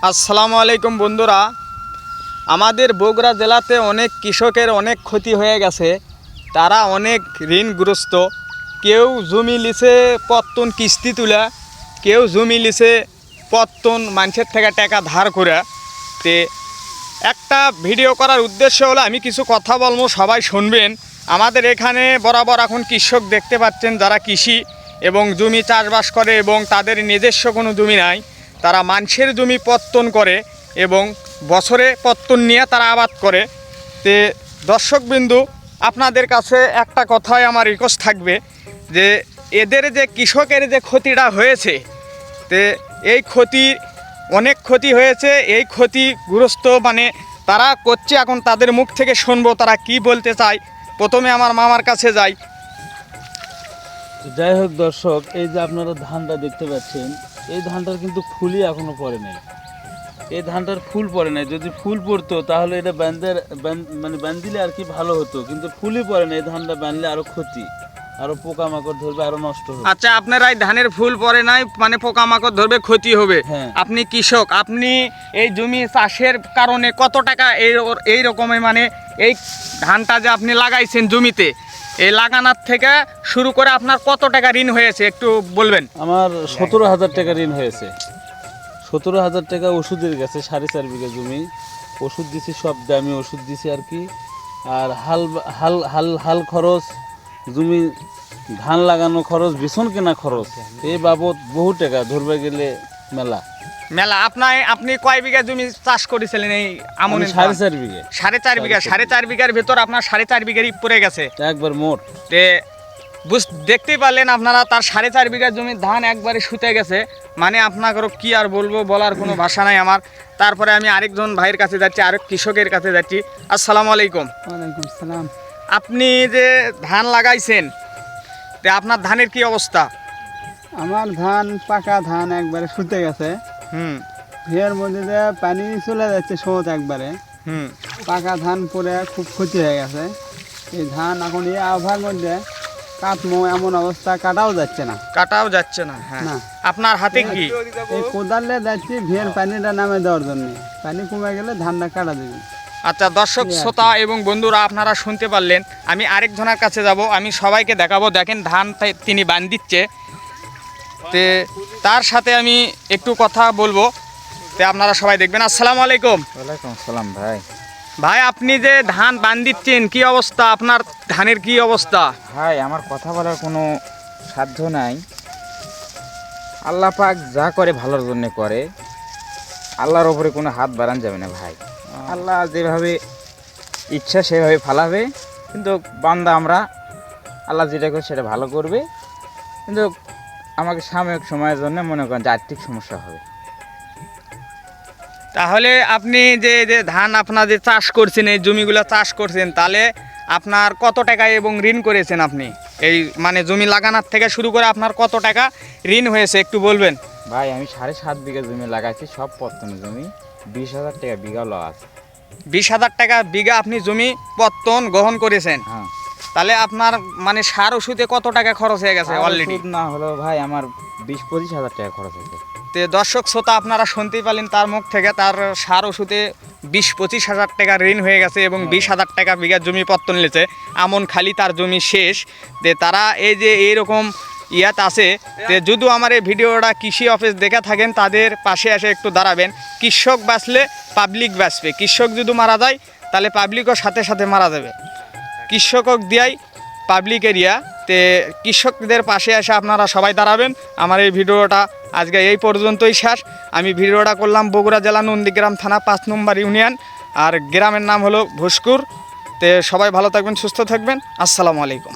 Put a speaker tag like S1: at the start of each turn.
S1: আসসালামু আলাইকুম বন্ধুরা, আমাদের বগুড়া জেলাতে অনেক কৃষকের অনেক ক্ষতি হয়ে গেছে। তারা অনেক ঋণগ্রস্ত। কেউ জমি লিছে পত্তন কিস্তি তুলা, কেউ জমি লিছে পত্তন মানুষের থেকে টাকা ধার করে। তে একটা ভিডিও করার উদ্দেশ্য হলো আমি কিছু কথা বলবো, সবাই শুনবেন। আমাদের এখানে বরাবর এখন কৃষক দেখতে পাচ্ছেন যারা কৃষি এবং জমি চাষবাস করে এবং তাদের নিজস্ব কোনো জমি নাই, তারা মানুষের জমি পত্তন করে এবং বছরে পত্তন নিয়ে তারা আবাদ করে। তে দর্শকবিন্দু, আপনাদের কাছে একটা কথাই আমার রিকোয়েস্ট থাকবে যে এদের যে কৃষকের যে ক্ষতিটা হয়েছে, তে এই ক্ষতি অনেক ক্ষতি হয়েছে। এই ক্ষতিগ্রস্ত মানে তারা করছে, এখন তাদের মুখ থেকে শুনবো তারা কি বলতে চায়। প্রথমে আমার মামার কাছে যাই।
S2: যাই হোক দর্শক, এই যে আপনারা ধানটা দেখতে পাচ্ছেন, এই ধানটার কিন্তু ফুলই এখনো পড়ে নাই। এই ধানটার ফুল পড়ে নাই। যদি ফুল পড়তো তাহলে এটা বান্ধিলে আর কি ভালো হতো, কিন্তু ফুলই পড়ে না। এই ধানটা বাঁধলে আরো ক্ষতি, আরো পোকামাকড় ধরবে, আরো নষ্ট হবে।
S1: আচ্ছা, আপনারা এই ধানের ফুল পড়ে নাই মানে পোকামাকড় ধরবে, ক্ষতি হবে।
S2: হ্যাঁ।
S1: আপনি কৃষক, আপনি এই জমি চাষের কারণে কত টাকা এই রকমের মানে এই ধানটা যে আপনি লাগাইছেন জমিতে, এই লাগানোর থেকে শুরু করে আপনার কত টাকা ঋণ হয়েছে একটু বলবেন?
S2: আমার 17,000 টাকা ঋণ হয়েছে। 17,000 টাকা ওষুধের গেছে। 4.5 বিঘা জমি ওষুধ দিছি, সব দামি ওষুধ দিছি আর কি। আর হাল হাল হাল হাল খরচ, জমি ধান লাগানো খরচ, বিছন কেনা খরচ, এই বাবদ বহু টাকা ধরবে গেলে মেলা।
S1: আপনি কয় বিঘা জমি চাষ করেছিলেন এই আমনে?
S2: 4.5 বিঘা।
S1: 4.5 বিঘা। 4.5 বিঘার ভিতর আপনার 4.5 বিঘারই পড়ে গেছে
S2: একবার মোট।
S1: তে দেখতেই পারলেন আপনারা, তার 4.5 বিঘা জমির ধান একবারে শুতে গেছে। মানে আপনাকে কি আর বলবো, বলার কোনো ভাষা নাই আমার। তারপরে আমি আরেকজন ভাইয়ের কাছে যাচ্ছি, আরেক কৃষকের কাছে যাচ্ছি। আসসালামু আলাইকুম।
S3: ওয়ালাইকুম সালাম।
S1: আপনি যে ধান লাগাইছেন, তে আপনার ধানের কি অবস্থা?
S3: আমার ধান পাকা ধান একবারে শুতে গেছে। এর মধ্যে যে পানি চলে যাচ্ছে স্রোত একবারে। পাকা ধান পরে খুব ক্ষতি হয়ে গেছে। এই ধান এখন এই আবহাওয়ার মধ্যে কাটমো এমন অবস্থা, কাটাও যাচ্ছে না। হ্যাঁ না।
S1: আপনার হাতে কি?
S3: এই কোদালে যাচ্ছি ভিড় পানিটা নামে দেওয়ার জন্য। পানি কমে গেলে ধানটা কাটা দেবে।
S1: আচ্ছা দর্শক শ্রোতা এবং বন্ধুরা, আপনারা শুনতে পারলেন। আমি আরেকজনের কাছে যাব, আমি সবাইকে দেখাবো। দেখেন ধান তিনি বান দিচ্ছে, তে তার সাথে আমি একটু কথা বলবো, তে আপনারা সবাই দেখবেন। আসসালামু আলাইকুম।
S4: ওয়ালাইকুম আসসালাম।
S1: ভাই, আপনি যে ধান বান দিচ্ছেন, কি অবস্থা আপনার ধানের? কি অবস্থা
S4: ভাই? আমার কথা বলার কোনো সাধ্য নাই। আল্লাহ পাক যা করে ভালোর জন্য করে, আল্লাহর ওপরে কোনো হাত বাড়ান যাবে না ভাই। আল্লাহ যেভাবে ইচ্ছা সেভাবে ফালাবে, কিন্তু বান্দা আমরা, আল্লাহ যেটা করে সেটা ভালো করবে। কিন্তু আমাকে সাময়িক সময়ের জন্য মনে করেন যে আর্থিক সমস্যা হবে।
S1: তাহলে আপনি যে ধান আপনার যে চাষ করছেন, এই জমিগুলো চাষ করছেন, তাহলে আপনার কত টাকা এবং ঋণ করেছেন আপনি? এই মানে জমি লাগানোর থেকে শুরু করে আপনার কত টাকা ঋণ হয়েছে একটু বলবেন?
S4: ভাই, আমি 7.5 বিঘা জমি লাগাইছি, সব পত্তন জমি। 20,000 টাকা বিঘা লওয়া আছে।
S1: 20,000 টাকা বিঘা আপনি জমি পত্তন গ্রহণ করেছেন?
S4: হ্যাঁ।
S1: তাহলে আপনার মানে সার ওষুধে কত টাকা খরচ হয়ে গেছে অলরেডি?
S4: না হলো ভাই, আমার 20-25 হাজার টাকা খরচ হয়েছে।
S1: তো দর্শক শ্রোতা, আপনারা শুনতেই পারলেন তার মুখ থেকে, তার সার ওষুধে 20-25 হাজার টাকা ঋণ হয়ে গেছে এবং 20,000 টাকা বিঘা জমি পত্তন নিয়েছে। এমন খালি তার জমি শেষ। যে তারা এই যে এইরকম ইয়াত আছে, যে যদি আমার এই ভিডিওটা কৃষি অফিস দেখে থাকেন, তাদের পাশে এসে একটু দাঁড়াবেন। কৃষক বাঁচলে পাবলিক বাঁচবে। কৃষক যদি মারা যায় তাহলে পাবলিকও সাথে সাথে মারা যাবে। কৃষকক দিয়াই পাবলিক এরিয়া, তে কৃষকদের পাশে এসে আপনারা সবাই দাঁড়াবেন। আমার এই ভিডিওটা আজকে এই পর্যন্তই শেষ। আমি ভিডিওটা করলাম বগুড়া জেলা নন্দীগ্রাম থানা 5 নম্বর ইউনিয়ন, আর গ্রামের নাম হলো ভুসকুর। তে সবাই ভালো থাকবেন, সুস্থ থাকবেন। আসসালামু আলাইকুম।